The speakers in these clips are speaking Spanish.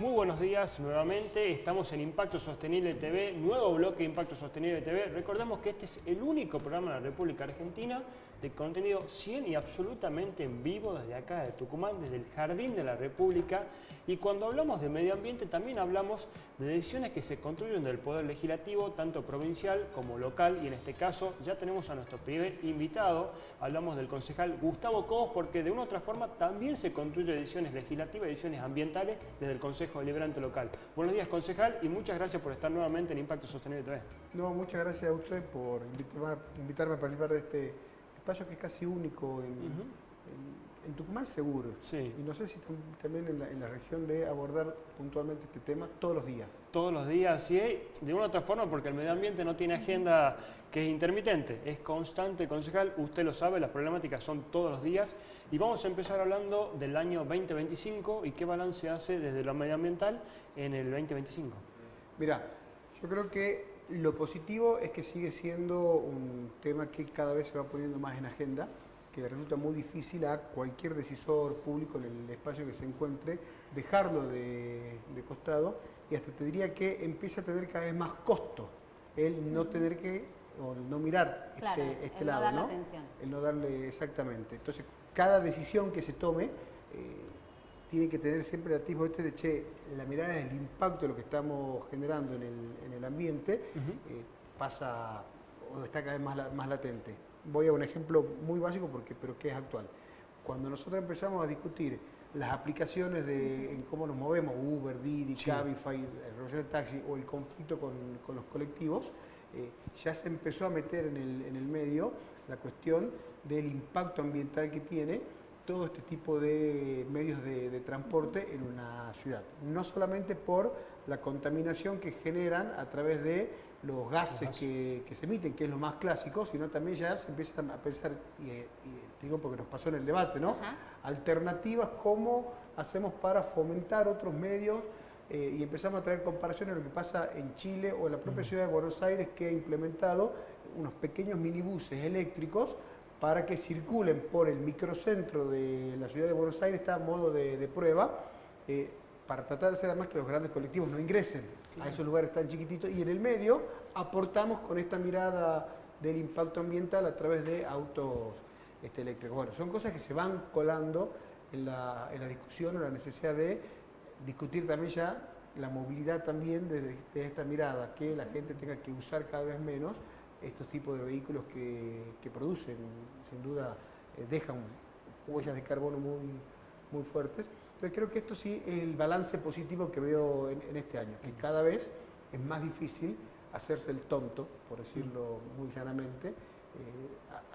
Muy buenos días nuevamente, estamos en Impacto Sostenible TV, nuevo bloque de Impacto Sostenible TV. Recordemos que este es el único programa en la República Argentina de contenido 100 y absolutamente en vivo desde acá de Tucumán, desde el Jardín de la República. Y cuando hablamos de medio ambiente también hablamos de decisiones que se construyen del Poder Legislativo, tanto provincial como local, y en este caso ya tenemos a nuestro primer invitado, hablamos del concejal Gustavo Cobos, porque de una u otra forma también se construyen decisiones legislativas, decisiones ambientales desde el Consejo Deliberante local. Buenos días, concejal, y muchas gracias por estar nuevamente en Impacto Sostenible TV. No, muchas gracias a usted por invitarme a participar de este espacio que es casi único en Tucumán seguro. Sí. Y no sé si también en la región de abordar puntualmente este tema todos los días. Todos los días, sí, de una u otra forma, porque el medio ambiente no tiene agenda que es intermitente, es constante, concejal, usted lo sabe, las problemáticas son todos los días. Y vamos a empezar hablando del año 2025 y qué balance hace desde lo medioambiental en el 2025. Mira, yo creo que lo positivo es que sigue siendo un tema que cada vez se va poniendo más en agenda, que le resulta muy difícil a cualquier decisor público en el espacio que se encuentre dejarlo de costado, y hasta te diría que empieza a tener cada vez más costo el no tener que, o el no mirar claro, este el lado, no darle ¿no? atención. El no darle exactamente. Entonces, cada decisión que se tome tiene que tener siempre el atisbo de, che, la mirada del impacto de lo que estamos generando en el ambiente, pasa o está cada vez más latente. Voy a un ejemplo muy básico pero que es actual. Cuando nosotros empezamos a discutir las aplicaciones en cómo nos movemos, Uber, Didi, Sí. Cabify, el rollo del taxi o el conflicto con los colectivos, ya se empezó a meter en el medio la cuestión del impacto ambiental que tiene todo este tipo de medios de transporte en una ciudad. No solamente por la contaminación que generan a través de los gases que se emiten, que es lo más clásico, sino también ya se empiezan a pensar, y digo porque nos pasó en el debate, ¿no? Alternativas, cómo hacemos para fomentar otros medios, y empezamos a traer comparaciones de lo que pasa en Chile o en la propia ciudad de Buenos Aires, que ha implementado unos pequeños minibuses eléctricos para que circulen por el microcentro de la ciudad de Buenos Aires, está a modo de prueba, para tratar de hacer además que los grandes colectivos no ingresen a esos lugares tan chiquititos, y en el medio aportamos con esta mirada del impacto ambiental a través de autos eléctricos. Bueno, son cosas que se van colando en la discusión, o la necesidad de discutir también ya la movilidad también desde esta mirada, que la gente tenga que usar cada vez menos estos tipos de vehículos que producen, sin duda, dejan huellas de carbono muy fuertes. Entonces creo que esto sí es el balance positivo que veo en este año, que cada vez es más difícil hacerse el tonto, por decirlo muy llanamente,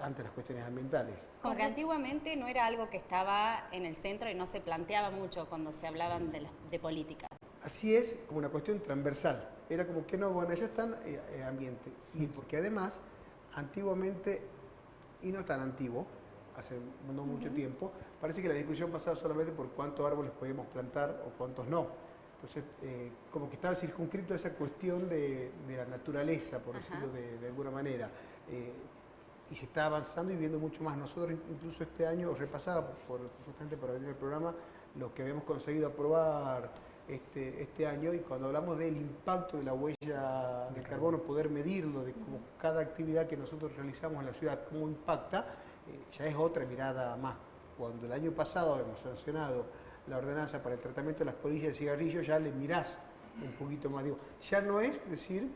ante las cuestiones ambientales. Como que antiguamente no era algo que estaba en el centro y no se planteaba mucho cuando se hablaban de política. Así es, como una cuestión transversal. Era como que no, bueno, ya están ambiente. Y porque además, antiguamente, y no tan antiguo, hace no mucho tiempo, parece que la discusión pasaba solamente por cuántos árboles podíamos plantar o cuántos no. Entonces, como que estaba circunscrito a esa cuestión de la naturaleza, por decirlo de alguna manera. Y se está avanzando y viendo mucho más. Nosotros incluso este año repasaba, justamente para venir al programa, lo que habíamos conseguido aprobar este año, y cuando hablamos del impacto de la huella de carbono, poder medirlo, de cómo cada actividad que nosotros realizamos en la ciudad, cómo impacta, ya es otra mirada más. Cuando el año pasado hemos sancionado la ordenanza para el tratamiento de las colillas de cigarrillo, ya le mirás un poquito más. Digo, ya no es decir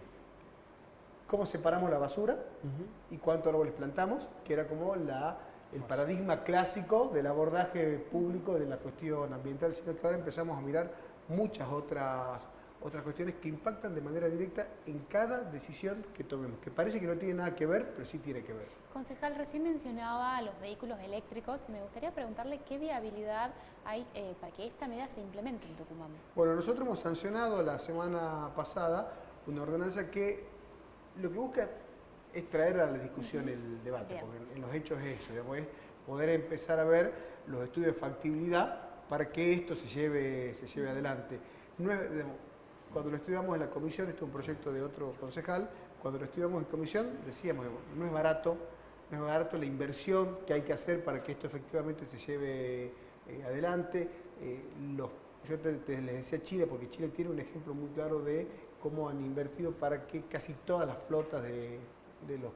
cómo separamos la basura y cuántos árboles plantamos, que era como el paradigma clásico del abordaje público de la cuestión ambiental, sino que ahora empezamos a mirar muchas otras cuestiones que impactan de manera directa en cada decisión que tomemos, que parece que no tiene nada que ver, pero sí tiene que ver. Concejal, recién mencionaba a los vehículos eléctricos y me gustaría preguntarle qué viabilidad hay para que esta medida se implemente en Tucumán. Bueno, nosotros hemos sancionado la semana pasada una ordenanza que lo que busca es traer a la discusión el debate, porque en los hechos es eso, digamos, es poder empezar a ver los estudios de factibilidad para que esto se lleve adelante. No es, digamos, cuando lo estudiamos en la comisión, esto es un proyecto de otro concejal, cuando lo estudiamos en comisión decíamos, no es barato la inversión que hay que hacer para que esto efectivamente se lleve adelante, los yo les decía Chile, porque Chile tiene un ejemplo muy claro de cómo han invertido para que casi todas las flotas de los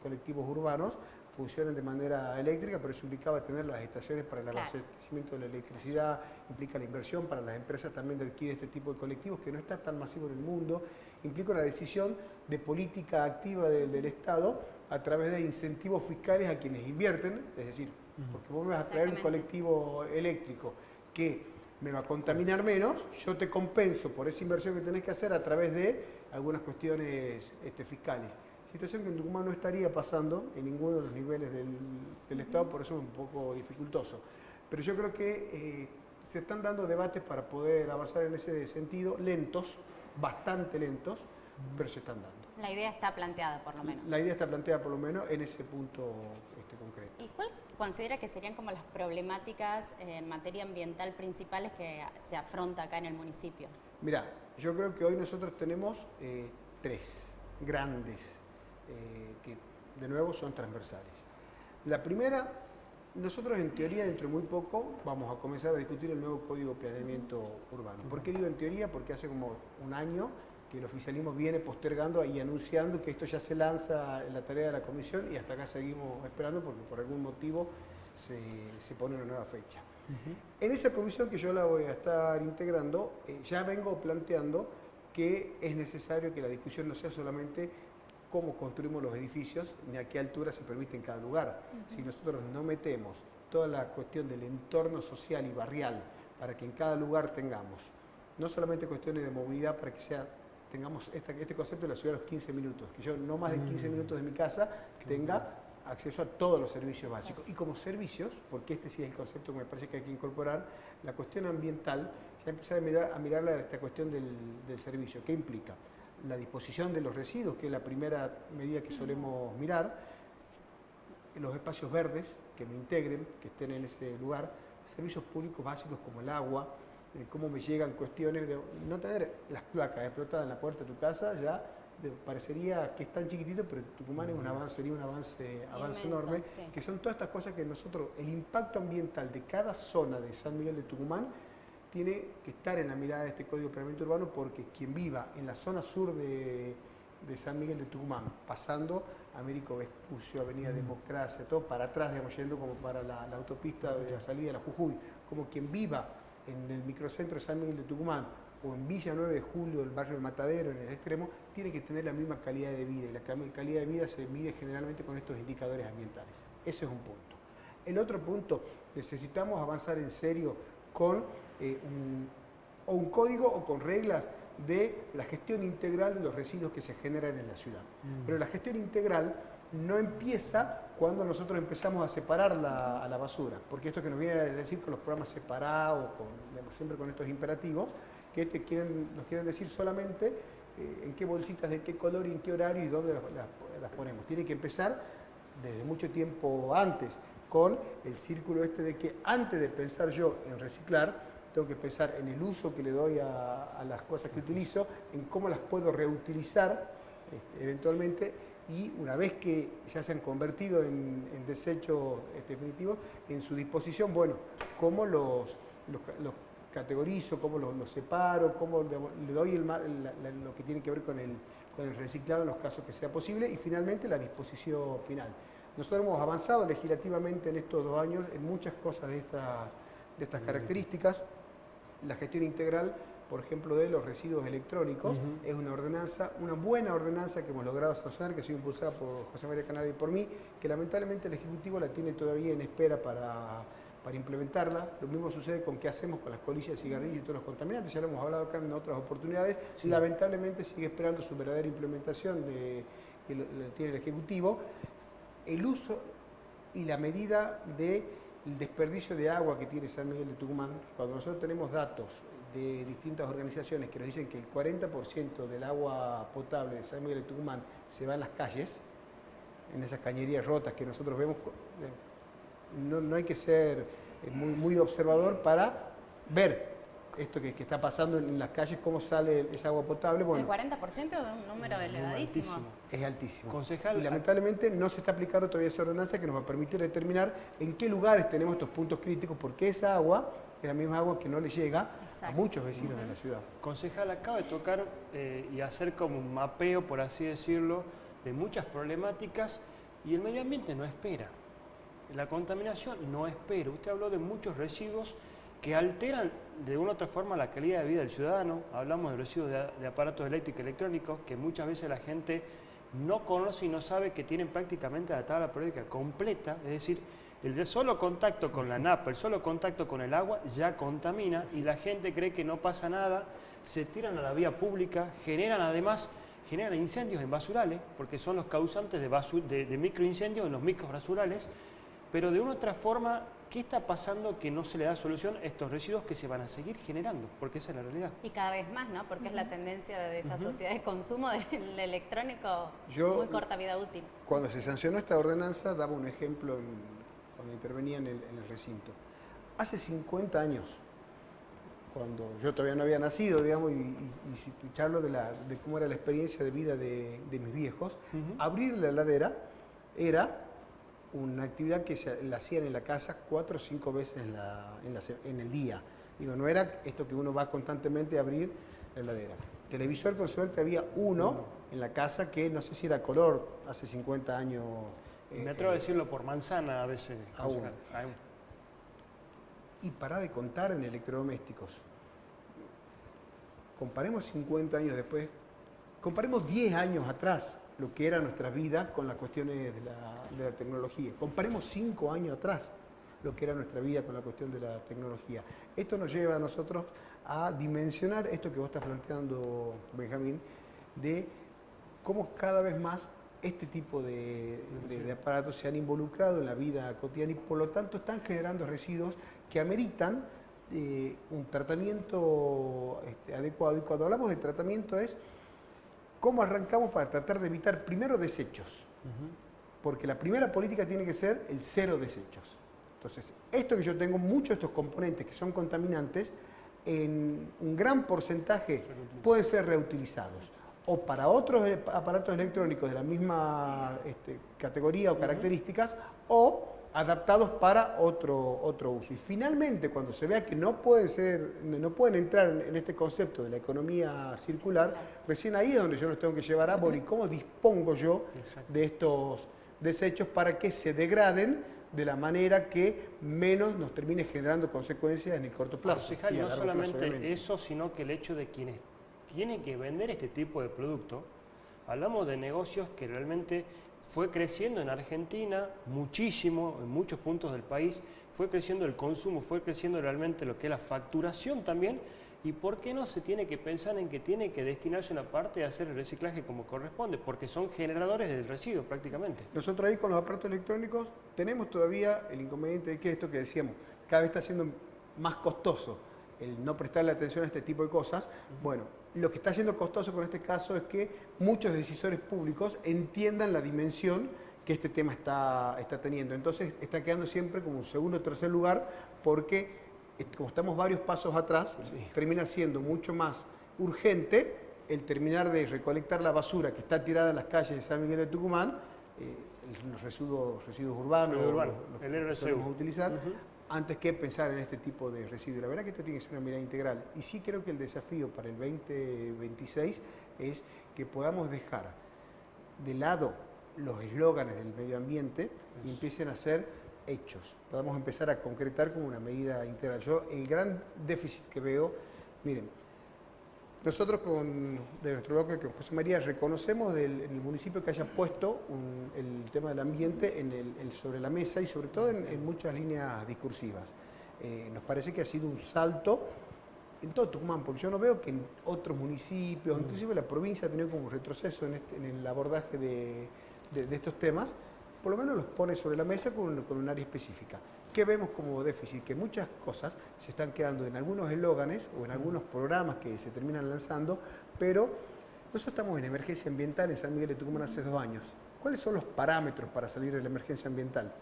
colectivos urbanos funcionen de manera eléctrica, pero eso implicaba tener las estaciones para el abastecimiento de la electricidad, implica la inversión para las empresas también de adquirir este tipo de colectivos, que no está tan masivo en el mundo, implica una decisión de política activa del Estado a través de incentivos fiscales a quienes invierten, es decir, porque vos me vas a traer un colectivo eléctrico que me va a contaminar menos, yo te compenso por esa inversión que tenés que hacer a través de algunas cuestiones fiscales. Situación que en Tucumán no estaría pasando en ninguno de los niveles del Estado, por eso es un poco dificultoso. Pero yo creo que se están dando debates para poder avanzar en ese sentido, lentos, bastante lentos, pero se están dando. La idea está planteada, por lo menos. La idea está planteada, por lo menos, en ese punto concreto. ¿Y cuál considera que serían como las problemáticas en materia ambiental principales que se afronta acá en el municipio? Mirá, yo creo que hoy nosotros tenemos tres grandes que de nuevo son transversales. La primera, nosotros en teoría dentro de muy poco vamos a comenzar a discutir el nuevo Código de Planeamiento Urbano. ¿Por qué digo en teoría? Porque hace como un año que el oficialismo viene postergando y anunciando que esto ya se lanza en la tarea de la comisión y hasta acá seguimos esperando porque por algún motivo se pone una nueva fecha. En esa comisión que yo la voy a estar integrando, ya vengo planteando que es necesario que la discusión no sea solamente cómo construimos los edificios, ni a qué altura se permite en cada lugar. Si nosotros no metemos toda la cuestión del entorno social y barrial para que en cada lugar tengamos, no solamente cuestiones de movilidad, para que tengamos este concepto de la ciudad a los 15 minutos, que yo no más de 15 minutos de mi casa tenga acceso a todos los servicios básicos. Y como servicios, porque este sí es el concepto que me parece que hay que incorporar, la cuestión ambiental, ya empezar a mirar esta cuestión del servicio. ¿Qué implica? La disposición de los residuos, que es la primera medida que solemos mirar, los espacios verdes que me integren, que estén en ese lugar, servicios públicos básicos como el agua, cómo me llegan cuestiones de no tener las cloacas explotadas en la puerta de tu casa, ya parecería que es tan chiquitito, pero Tucumán sería un avance Inmenso, enorme, sí. que son todas estas cosas que nosotros, el impacto ambiental de cada zona de San Miguel de Tucumán, tiene que estar en la mirada de este Código de Planeamiento Urbano, porque quien viva en la zona sur de San Miguel de Tucumán, pasando Américo Vespucio, Avenida Democracia, todo para atrás, digamos, yendo como para la autopista de la salida de la Jujuy, como quien viva en el microcentro de San Miguel de Tucumán o en Villa 9 de Julio, el barrio del Matadero, en el extremo, tiene que tener la misma calidad de vida, y la calidad de vida se mide generalmente con estos indicadores ambientales. Ese es un punto. El otro punto, necesitamos avanzar en serio con un código o con reglas de la gestión integral de los residuos que se generan en la ciudad. Pero la gestión integral no empieza cuando nosotros empezamos a separar a la basura, porque esto que nos viene a decir con los programas separados, siempre con estos imperativos, que nos quieren decir solamente en qué bolsitas, de qué color y en qué horario y dónde las ponemos. Tiene que empezar desde mucho tiempo antes, con el círculo de que antes de pensar yo en reciclar, tengo que pensar en el uso que le doy a las cosas que utilizo, en cómo las puedo reutilizar eventualmente, y una vez que ya se han convertido en desechos definitivos, en su disposición, bueno, cómo los categorizo, cómo los separo, cómo le doy lo que tiene que ver con el reciclado en los casos que sea posible, y finalmente la disposición final. Nosotros hemos avanzado legislativamente en estos 2 años en muchas cosas de estas características. La gestión integral, por ejemplo, de los residuos electrónicos, es una buena ordenanza que hemos logrado sancionar, que ha sido impulsada por José María Canales y por mí, que lamentablemente el Ejecutivo la tiene todavía en espera para implementarla. Lo mismo sucede con qué hacemos con las colillas de cigarrillo y todos los contaminantes, ya lo hemos hablado acá en otras oportunidades. Sí. Lamentablemente sigue esperando su verdadera implementación que tiene el Ejecutivo. El uso y la medida del desperdicio de agua que tiene San Miguel de Tucumán, cuando nosotros tenemos datos de distintas organizaciones que nos dicen que el 40% del agua potable de San Miguel de Tucumán se va en las calles, en esas cañerías rotas que nosotros vemos, no hay que ser muy observador para ver esto que está pasando en las calles, cómo sale esa agua potable. Bueno, el 40% es un número elevadísimo. Es altísimo. Concejal, y lamentablemente no se está aplicando todavía esa ordenanza que nos va a permitir determinar en qué lugares tenemos estos puntos críticos, porque esa agua es la misma agua que no le llega a Exacto. muchos vecinos de la ciudad. Concejal, acaba de tocar y hacer como un mapeo, por así decirlo, de muchas problemáticas y el medio ambiente no espera. La contaminación no espera. Usted habló de muchos residuos que alteran de una u otra forma la calidad de vida del ciudadano. Hablamos de residuos de aparatos eléctricos y electrónicos que muchas veces la gente no conoce y no sabe que tienen prácticamente la tabla periódica completa, es decir, el solo contacto con la napa, el solo contacto con el agua ya contamina y la gente cree que no pasa nada, se tiran a la vía pública, generan incendios en basurales, porque son los causantes de microincendios en los microbasurales, pero de una u otra forma, ¿qué está pasando que no se le da solución a estos residuos que se van a seguir generando? Porque esa es la realidad. Y cada vez más, ¿no? Porque es la tendencia de esta sociedad de consumo del electrónico, muy corta vida útil. Cuando se sancionó esta ordenanza, daba un ejemplo cuando intervenía en el recinto. Hace 50 años, cuando yo todavía no había nacido, digamos, y charlo de cómo era la experiencia de vida de mis viejos, abrir la heladera era una actividad que la hacían en la casa 4 o 5 veces en el día. Digo, no era esto que uno va constantemente a abrir la heladera. Televisor, con suerte, había uno en la casa que no sé si era color, hace 50 años. Me atrevo a decirlo por manzana a veces. Aún. Y para de contar en electrodomésticos. Comparemos 50 años después, comparemos 10 años atrás lo que era nuestra vida con las cuestiones de la tecnología. Comparemos 5 años atrás lo que era nuestra vida con la cuestión de la tecnología. Esto nos lleva a nosotros a dimensionar esto que vos estás planteando, Benjamín, de cómo cada vez más este tipo de aparatos se han involucrado en la vida cotidiana y por lo tanto están generando residuos que ameritan un tratamiento adecuado. Y cuando hablamos de tratamiento es cómo arrancamos para tratar de evitar primero desechos. Porque la primera política tiene que ser el cero desechos. Entonces, esto que yo tengo, muchos de estos componentes que son contaminantes, en un gran porcentaje pueden ser reutilizados. O para otros aparatos electrónicos de la misma categoría o características, o adaptados para otro uso. Y finalmente, cuando se vea que no pueden entrar en este concepto de la economía circular, recién ahí es donde yo los tengo que llevar a y cómo dispongo yo de estos desechos para que se degraden de la manera que menos nos termine generando consecuencias en el corto plazo. Y no solamente eso, sino que el hecho de quienes tienen que vender este tipo de producto, hablamos de negocios que realmente fue creciendo en Argentina muchísimo, en muchos puntos del país, fue creciendo el consumo, fue creciendo realmente lo que es la facturación también, y por qué no se tiene que pensar en que tiene que destinarse una parte a hacer el reciclaje como corresponde, porque son generadores del residuo prácticamente. Nosotros ahí con los aparatos electrónicos tenemos todavía el inconveniente de que esto que decíamos, cada vez está siendo más costoso el no prestarle atención a este tipo de cosas. Bueno, lo que está siendo costoso con este caso es que muchos decisores públicos entiendan la dimensión que este tema está teniendo. Entonces está quedando siempre como un segundo o tercer lugar porque como estamos varios pasos atrás, termina siendo mucho más urgente el terminar de recolectar la basura que está tirada en las calles de San Miguel de Tucumán, los residuos urbanos, el RSU, que podemos utilizar, antes que pensar en este tipo de residuos. La verdad que esto tiene que ser una mirada integral. Y sí creo que el desafío para el 2026 es que podamos dejar de lado los eslóganes del medio ambiente y empiecen a ser hechos. Podamos empezar a concretar como una medida integral. Yo el gran déficit que veo, miren, nosotros de nuestro bloque con José María reconocemos en el municipio que haya puesto el tema del ambiente sobre la mesa y sobre todo en muchas líneas discursivas. Nos parece que ha sido un salto en todo Tucumán, porque yo no veo que en otros municipios, inclusive la provincia ha tenido como un retroceso en el abordaje de estos temas, por lo menos los pone sobre la mesa con un área específica. ¿Qué vemos como déficit? Que muchas cosas se están quedando en algunos eslóganes o en algunos programas que se terminan lanzando, pero nosotros estamos en emergencia ambiental en San Miguel de Tucumán hace 2 años. ¿Cuáles son los parámetros para salir de la emergencia ambiental?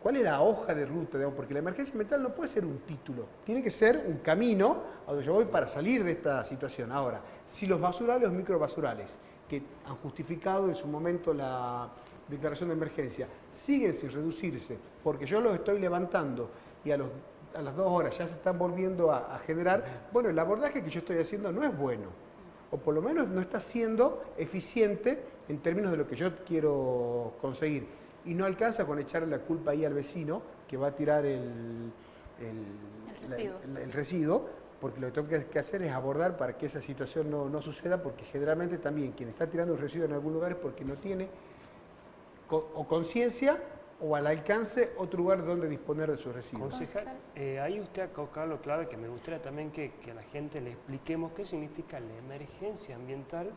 ¿Cuál es la hoja de ruta? Porque la emergencia ambiental no puede ser un título, tiene que ser un camino a donde yo voy para salir de esta situación. Ahora, si los basurales o microbasurales, que han justificado en su momento la declaración de emergencia, siguen sin reducirse, porque yo los estoy levantando y a a las 2 horas ya se están volviendo a generar, bueno, el abordaje que yo estoy haciendo no es bueno, o por lo menos no está siendo eficiente en términos de lo que yo quiero conseguir. Y no alcanza con echarle la culpa ahí al vecino que va a tirar el residuo, porque lo que tengo que hacer es abordar para que esa situación no suceda, porque generalmente también quien está tirando un residuo en algún lugar es porque no tiene o conciencia o al alcance otro lugar donde disponer de sus residuos. Concejal, ahí usted ha tocado lo clave que me gustaría también que a la gente le expliquemos qué significa la emergencia ambiental,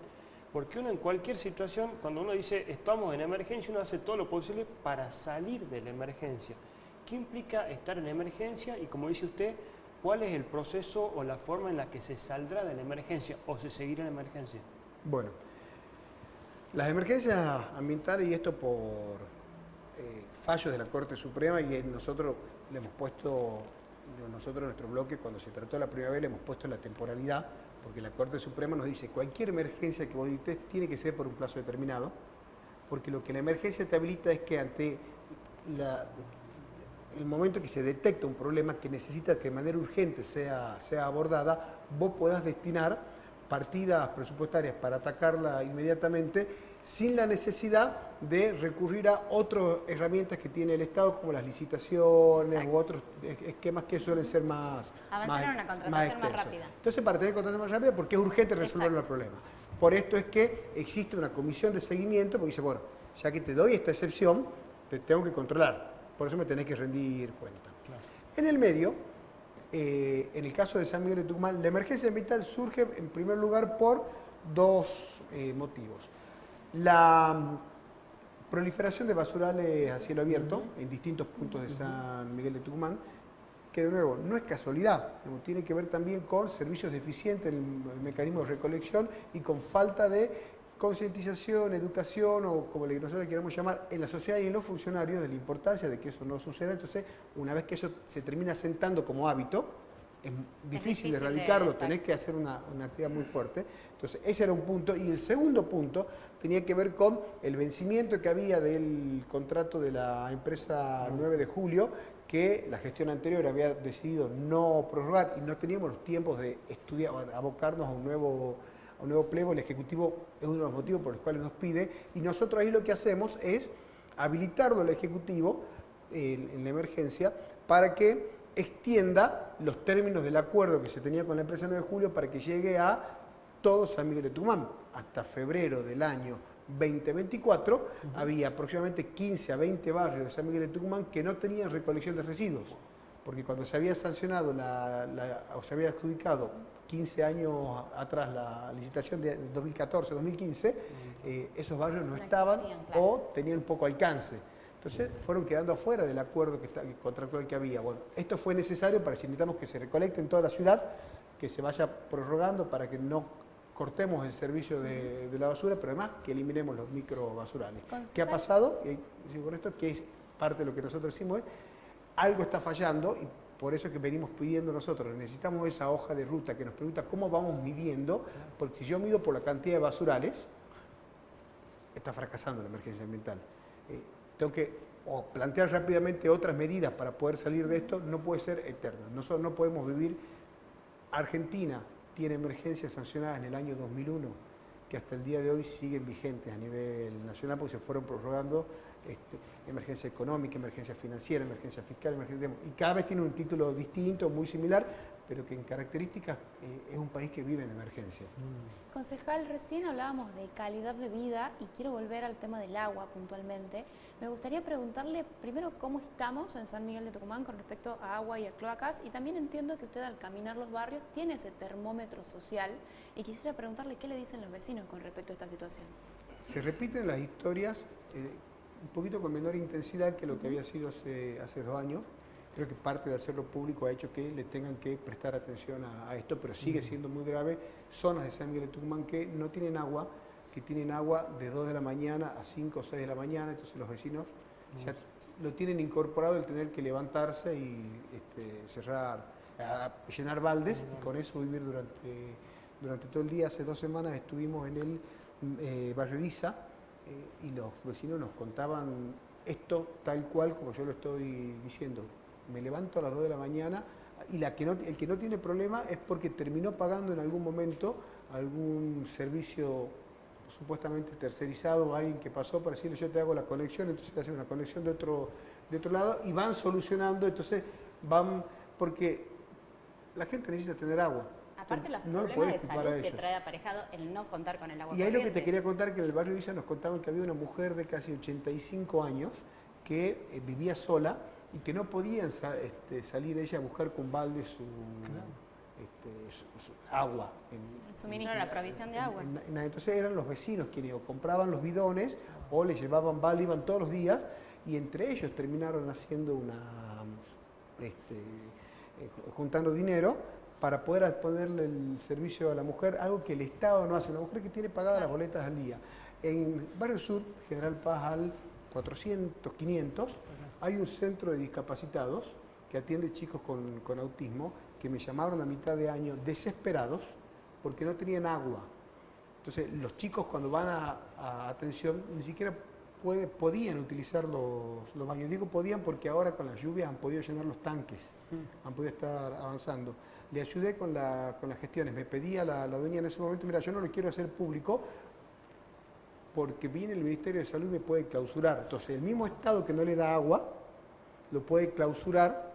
porque uno en cualquier situación, cuando uno dice estamos en emergencia, uno hace todo lo posible para salir de la emergencia. ¿Qué implica estar en emergencia? Y como dice usted, ¿cuál es el proceso o la forma en la que se saldrá de la emergencia o se seguirá en la emergencia? Bueno, las emergencias ambientales, y esto por fallos de la Corte Suprema, y nosotros le hemos puesto, nosotros en nuestro bloque, cuando se trató la primera vez, le hemos puesto la temporalidad, porque la Corte Suprema nos dice cualquier emergencia que vos dictes tiene que ser por un plazo determinado, porque lo que la emergencia te habilita es que ante el momento que se detecta un problema que necesita que de manera urgente sea abordada, vos podás destinar partidas presupuestarias para atacarla inmediatamente sin la necesidad de recurrir a otras herramientas que tiene el Estado, como las licitaciones. Exacto. U otros esquemas que suelen ser más avanzar en una contratación más rápida. Entonces, para tener contratación más rápida, porque es urgente resolver el problema. Por esto es que existe una comisión de seguimiento, porque dice, bueno, ya que te doy esta excepción, te tengo que controlar. Por eso me tenés que rendir cuenta. Claro. En el medio, en el caso de San Miguel de Tucumán, la emergencia ambiental surge en primer lugar por dos motivos. La proliferación de basurales a cielo abierto en distintos puntos de San Miguel de Tucumán, que de nuevo no es casualidad, tiene que ver también con servicios deficientes en el mecanismo de recolección y con falta de concientización, educación o como nosotros le queramos llamar en la sociedad y en los funcionarios de la importancia de que eso no suceda. Entonces, una vez que eso se termina sentando como hábito, es difícil de erradicarlo, tenés que hacer una actividad muy fuerte. Entonces, ese era un punto. Y el segundo punto tenía que ver con el vencimiento que había del contrato de la empresa 9 de julio, que la gestión anterior había decidido no prorrogar y no teníamos los tiempos de estudiar, abocarnos a un nuevo pliego. El Ejecutivo es uno de los motivos por los cuales nos pide, y nosotros ahí lo que hacemos es habilitarlo al Ejecutivo en la emergencia para que extienda los términos del acuerdo que se tenía con la empresa 9 de julio para que llegue a todo San Miguel de Tucumán. Hasta febrero del año 2024 había aproximadamente 15 a 20 barrios de San Miguel de Tucumán que no tenían recolección de residuos, porque cuando se había sancionado o se había adjudicado 15 años atrás la licitación de 2014-2015, esos barrios no estaban o tenían poco alcance. Entonces fueron quedando afuera del acuerdo contractual que había. Bueno, esto fue necesario para si necesitamos que se recolecte en toda la ciudad, que se vaya prorrogando para que no cortemos el servicio de la basura, pero además que eliminemos los microbasurales. ¿Qué ha pasado? Y con esto, que es parte de lo que nosotros decimos, algo está fallando y por eso es que venimos pidiendo nosotros, necesitamos esa hoja de ruta que nos pregunta cómo vamos midiendo, porque si yo mido por la cantidad de basurales, está fracasando la emergencia ambiental. Tengo que plantear rápidamente otras medidas para poder salir de esto, no puede ser eterno. Nosotros no podemos vivir. Argentina tiene emergencias sancionadas en el año 2001 que hasta el día de hoy siguen vigentes a nivel nacional porque se fueron prorrogando emergencia económica, emergencia financiera, emergencia fiscal, y cada vez tiene un título distinto, muy similar, pero que en características es un país que vive en emergencia. Concejal, recién hablábamos de calidad de vida y quiero volver al tema del agua puntualmente. Me gustaría preguntarle primero cómo estamos en San Miguel de Tucumán con respecto a agua y a cloacas, y también entiendo que usted al caminar los barrios tiene ese termómetro social y quisiera preguntarle qué le dicen los vecinos con respecto a esta situación. Se repiten las historias un poquito con menor intensidad que lo que había sido hace 2 años. Creo que parte de hacerlo público ha hecho que le tengan que prestar atención a esto, pero sigue siendo muy grave. Zonas de San Miguel de Tucumán que no tienen agua, que tienen agua de 2 de la mañana a 5 o 6 de la mañana, entonces los vecinos ya lo tienen incorporado el tener que levantarse y llenar baldes y con eso vivir durante todo el día. Hace 2 semanas estuvimos en el barrio Diza y los vecinos nos contaban esto tal cual como yo lo estoy diciendo. me levanto a las 2 de la mañana y el que no tiene problema es porque terminó pagando en algún momento algún servicio supuestamente tercerizado, alguien que pasó para decirle yo te hago la conexión, entonces te hacen una conexión de otro lado y van solucionando, entonces porque la gente necesita tener agua. Aparte los No lo problemas podés de culpar a salud que ellos. trae aparejado el no contar con el agua Y ahí lo que te corriente. quería contar, que en el barrio de Villa nos contaban que había una mujer de casi 85 años que vivía sola y que no podían salir ella a buscar con balde su agua. El suministro, la provisión de agua. Entonces eran los vecinos quienes o compraban los bidones o le llevaban balde, iban todos los días y entre ellos terminaron haciendo juntando dinero para poder ponerle el servicio a la mujer, algo que el Estado no hace. Una mujer que tiene pagadas las boletas al día. En Barrio Sur, General Paz al 400, 500, hay un centro de discapacitados que atiende chicos con autismo, que me llamaron a mitad de año desesperados porque no tenían agua. Entonces, los chicos cuando van a atención ni siquiera podían utilizar los baños. Digo podían porque ahora con las lluvias han podido llenar los tanques, han podido estar avanzando. Le ayudé con las gestiones. Me pedía la dueña en ese momento, mira, yo no lo quiero hacer público porque viene el Ministerio de Salud y me puede clausurar. Entonces, el mismo Estado que no le da agua, lo puede clausurar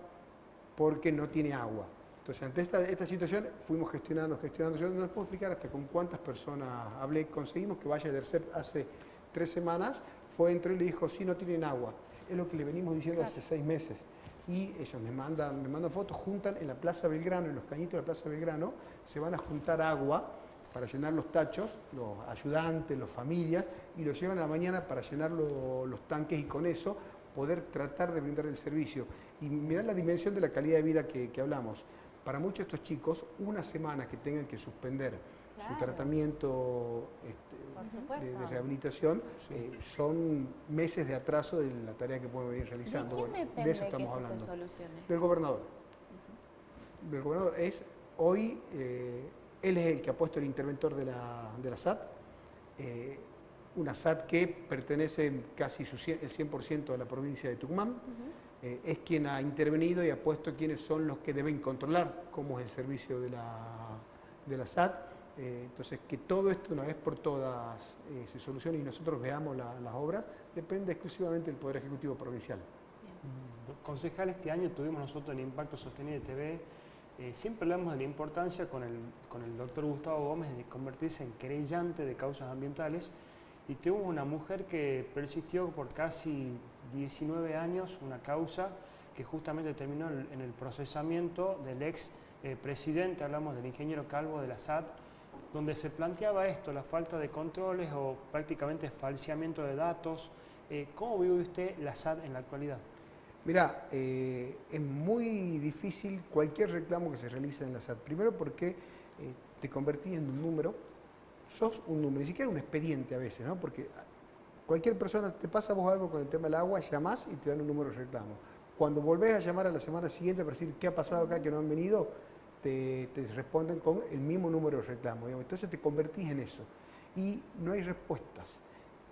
porque no tiene agua. Entonces, ante esta situación, fuimos gestionando. Yo no les puedo explicar hasta con cuántas personas hablé. Conseguimos que vaya a ERCEP hace 3 semanas. Entró y le dijo, sí, no tienen agua. Es lo que le venimos diciendo hace 6 meses. Y ellos me mandan fotos, juntan en la Plaza Belgrano, en los cañitos de la Plaza Belgrano, se van a juntar agua para llenar los tachos, los ayudantes, las familias, y lo llevan a la mañana para llenar los tanques y con eso poder tratar de brindar el servicio. Y mirá la dimensión de la calidad de vida que hablamos. Para muchos de estos chicos, una semana que tengan que suspender su tratamiento de rehabilitación, son meses de atraso de la tarea que pueden venir realizando. ¿De quién depende de eso que estamos esto hablando. se solucione? Del gobernador. Del gobernador hoy, él es el que ha puesto el interventor de la SAT, una SAT que pertenece casi el 100% a la provincia de Tucumán. Es quien ha intervenido y ha puesto quiénes son los que deben controlar cómo es el servicio de la SAT. Entonces, que todo esto una vez por todas se solucione y nosotros veamos las obras, depende exclusivamente del Poder Ejecutivo Provincial. Concejal, este año tuvimos nosotros en Impacto Sostenible TV, siempre hablamos de la importancia con el doctor Gustavo Gómez de convertirse en querellante de causas ambientales y tuvimos una mujer que persistió por casi 19 años, una causa que justamente terminó en el procesamiento del ex presidente, hablamos del ingeniero Calvo de la SAT, donde se planteaba esto, la falta de controles o prácticamente falseamiento de datos. ¿Cómo vive usted la SAT en la actualidad? Mirá, es muy difícil cualquier reclamo que se realice en la SAT. Primero porque te convertís en un número, sos un número, ni siquiera un expediente a veces, ¿no? Porque cualquier persona, te pasa vos algo con el tema del agua, llamás y te dan un número de reclamo. Cuando volvés a llamar a la semana siguiente para decir qué ha pasado acá, que no han venido, te responden con el mismo número de reclamo. Entonces te convertís en eso. Y no hay respuestas.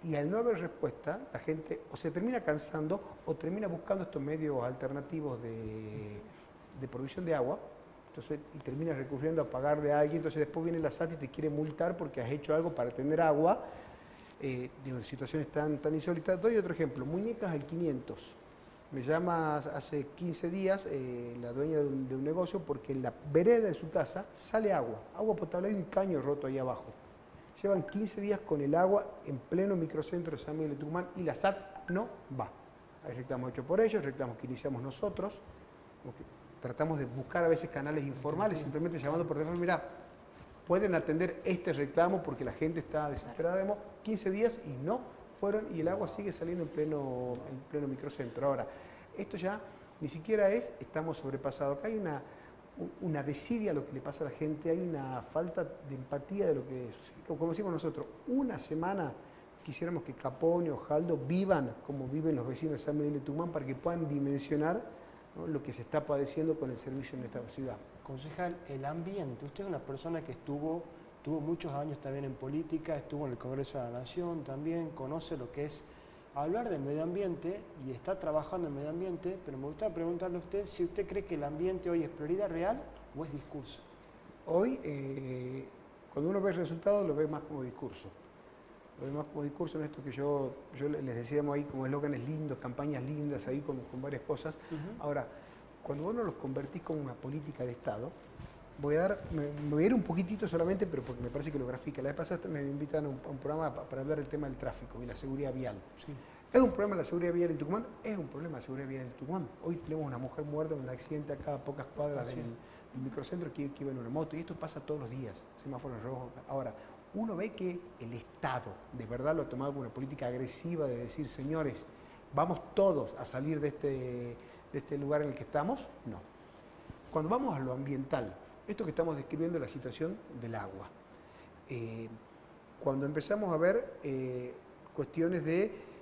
Y al no haber respuesta, la gente o se termina cansando o termina buscando estos medios alternativos de provisión de agua, entonces, y termina recurriendo a pagar de alguien, entonces después viene la SAT y te quiere multar porque has hecho algo para tener agua. Situaciones tan insólitas. Doy otro ejemplo, muñecas al 500. Me llama hace 15 días la dueña de un negocio porque en la vereda de su casa sale agua potable, hay un caño roto ahí abajo. Llevan 15 días con el agua en pleno microcentro de San Miguel de Tucumán y la SAT no va. Hay reclamos hechos por ellos, reclamos que iniciamos nosotros, tratamos de buscar a veces canales informales, simplemente llamando por teléfono, mira, pueden atender este reclamo porque la gente está desesperada, vemos 15 días y no fueron y el agua sigue saliendo en pleno microcentro. Ahora, esto ya ni siquiera estamos sobrepasados. Acá hay una desidia a lo que le pasa a la gente, hay una falta de empatía de lo que sucede. Como decimos nosotros, una semana quisiéramos que Capone o Jaldo vivan como viven los vecinos de San Miguel de Tucumán para que puedan dimensionar, ¿no?, lo que se está padeciendo con el servicio en esta ciudad. Concejal, el ambiente, usted es una persona que tuvo muchos años también en política, estuvo en el Congreso de la Nación también, conoce lo que es hablar del medio ambiente y está trabajando en medio ambiente, pero me gustaría preguntarle a usted si usted cree que el ambiente hoy es prioridad real o es discurso. Hoy, cuando uno ve el resultado, lo ve más como discurso. Lo ve más como discurso en esto que yo les decíamos ahí como eslóganes lindos, campañas lindas, ahí con varias cosas. Ahora, cuando vos no los convertís como una política de Estado, me voy a ir un poquitito solamente, pero porque me parece que lo grafica. La vez pasada me invitan a un programa para hablar del tema del tráfico y la seguridad vial. Sí. ¿Es un problema la seguridad vial en Tucumán? Es un problema la seguridad vial en Tucumán. Hoy tenemos una mujer muerta en un accidente acá a pocas cuadras del microcentro que iba en una moto. Y esto pasa todos los días, semáforos rojos. Ahora, uno ve que el Estado de verdad lo ha tomado como una política agresiva de decir, señores, vamos todos a salir de este lugar en el que estamos. No. Cuando vamos a lo ambiental, esto que estamos describiendo es la situación del agua. Cuando empezamos a ver cuestiones de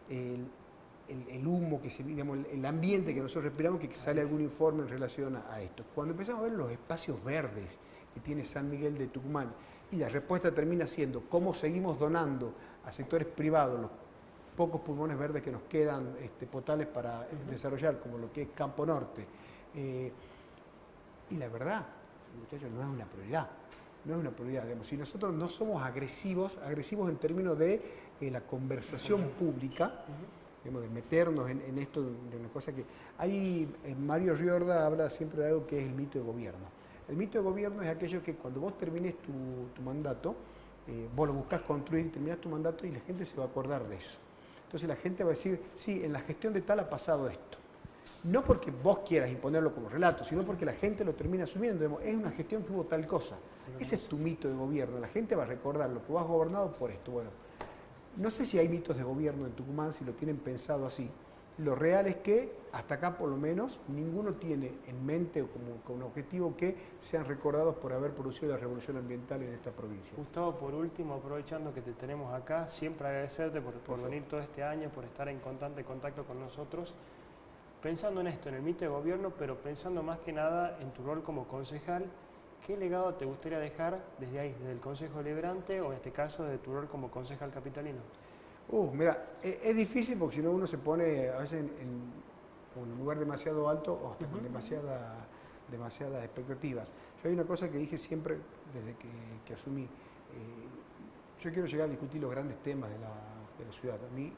el humo, digamos, el ambiente que nosotros respiramos, que sale algún informe en relación a esto. Cuando empezamos a ver los espacios verdes que tiene San Miguel de Tucumán, y la respuesta termina siendo cómo seguimos donando a sectores privados los pocos pulmones verdes que nos quedan potables para desarrollar, como lo que es Campo Norte. Y la verdad, muchachos, no es una prioridad. No es una prioridad. Digamos, si nosotros no somos agresivos en términos de la conversación pública, digamos, de meternos en esto, de una cosa que... Mario Riorda habla siempre de algo que es el mito de gobierno. El mito de gobierno es aquello que cuando vos termines tu mandato, vos lo buscás construir, terminás tu mandato y la gente se va a acordar de eso. Entonces la gente va a decir, sí, en la gestión de tal ha pasado esto. No porque vos quieras imponerlo como relato, sino porque la gente lo termina asumiendo. Digamos, es una gestión que hubo tal cosa. Ese es tu mito de gobierno. La gente va a recordar lo que vos has gobernado por esto. Bueno, no sé si hay mitos de gobierno en Tucumán, si lo tienen pensado así. Lo real es que, hasta acá por lo menos, ninguno tiene en mente o como un objetivo que sean recordados por haber producido la revolución ambiental en esta provincia. Gustavo, por último, aprovechando que te tenemos acá, siempre agradecerte por venir todo este año, por estar en constante contacto con nosotros. Pensando en esto, en el mito de gobierno, pero pensando más que nada en tu rol como concejal, ¿qué legado te gustaría dejar desde ahí, desde el Consejo Deliberante o en este caso de tu rol como concejal capitalino? Mira, es difícil porque si no uno se pone a veces en un lugar demasiado alto o hasta con demasiadas expectativas. Yo hay una cosa que dije siempre desde que asumí. Yo quiero llegar a discutir los grandes temas de la ciudad. A mí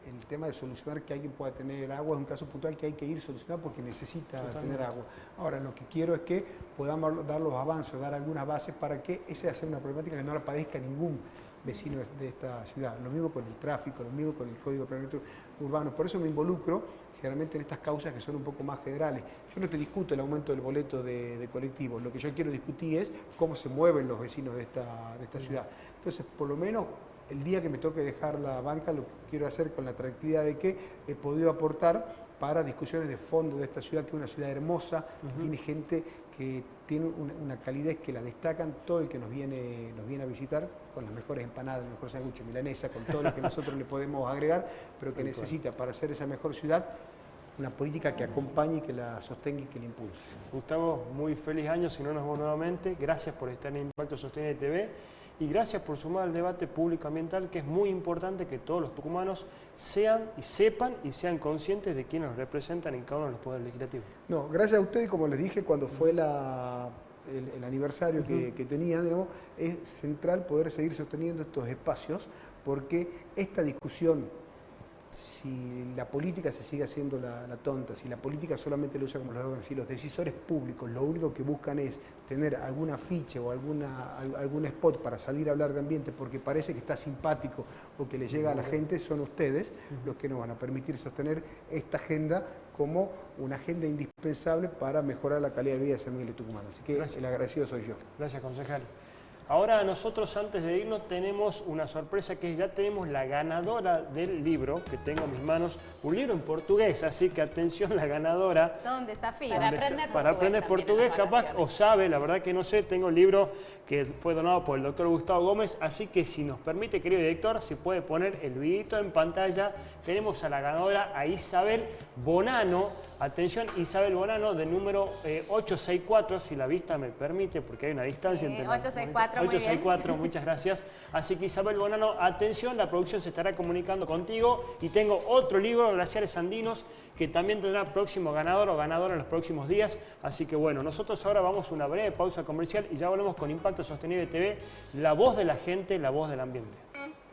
el tema de solucionar que alguien pueda tener agua es un caso puntual que hay que ir solucionando porque necesita tener agua. Ahora, lo que quiero es que podamos dar los avances, dar algunas bases para que esa sea una problemática que no la padezca ningún vecino de esta ciudad. Lo mismo con el tráfico, lo mismo con el Código de Planeamiento Urbano. Por eso me involucro generalmente en estas causas que son un poco más generales. Yo no te discuto el aumento del boleto de colectivos. Lo que yo quiero discutir es cómo se mueven los vecinos de esta ciudad. Entonces, por lo menos, el día que me toque dejar la banca lo quiero hacer con la tranquilidad de que he podido aportar para discusiones de fondo de esta ciudad, que es una ciudad hermosa, que tiene gente que tiene una calidez que la destacan, todo el que nos viene a visitar, con las mejores empanadas, el mejor sándwich milanesa, con todo lo que nosotros le podemos agregar, pero que necesita para hacer esa mejor ciudad una política que acompañe y que la sostenga y que la impulse. Gustavo, muy feliz año, si no nos vemos nuevamente. Gracias por estar en Impacto Sostenible TV y gracias por sumar al debate público ambiental, que es muy importante que todos los tucumanos sean y sepan y sean conscientes de quiénes los representan en cada uno de los poderes legislativos. No, gracias a ustedes, como les dije cuando fue el aniversario que tenían, digamos, es central poder seguir sosteniendo estos espacios, porque esta discusión, si la política se sigue haciendo la tonta, si la política solamente lo usa como eslogan, si los decisores públicos lo único que buscan es tener algún afiche o algún spot para salir a hablar de ambiente porque parece que está simpático o que le llega a la gente, son ustedes los que nos van a permitir sostener esta agenda como una agenda indispensable para mejorar la calidad de vida de San Miguel de Tucumán. Así que el agradecido soy yo. Gracias, concejal. Ahora nosotros, antes de irnos, tenemos una sorpresa, que ya tenemos la ganadora del libro que tengo en mis manos, un libro en portugués, así que atención, la ganadora. Todo un desafío. Para aprender portugués, capaz o sabe, la verdad que no sé, tengo el libro que fue donado por el doctor Gustavo Gómez. Así que si nos permite, querido director, si puede poner el videito en pantalla. Tenemos a la ganadora, a Isabel Bonano. Atención, Isabel Bonano, del número 864, si la vista me permite, porque hay una distancia entre 864, muy 864, muchas gracias. Así que Isabel Bonano, atención, la producción se estará comunicando contigo. Y tengo otro libro, Glaciares Andinos, que también tendrá próximo ganador o ganadora en los próximos días. Así que bueno, nosotros ahora vamos a una breve pausa comercial y ya volvemos con Impacto Sostenible TV, la voz de la gente, la voz del ambiente.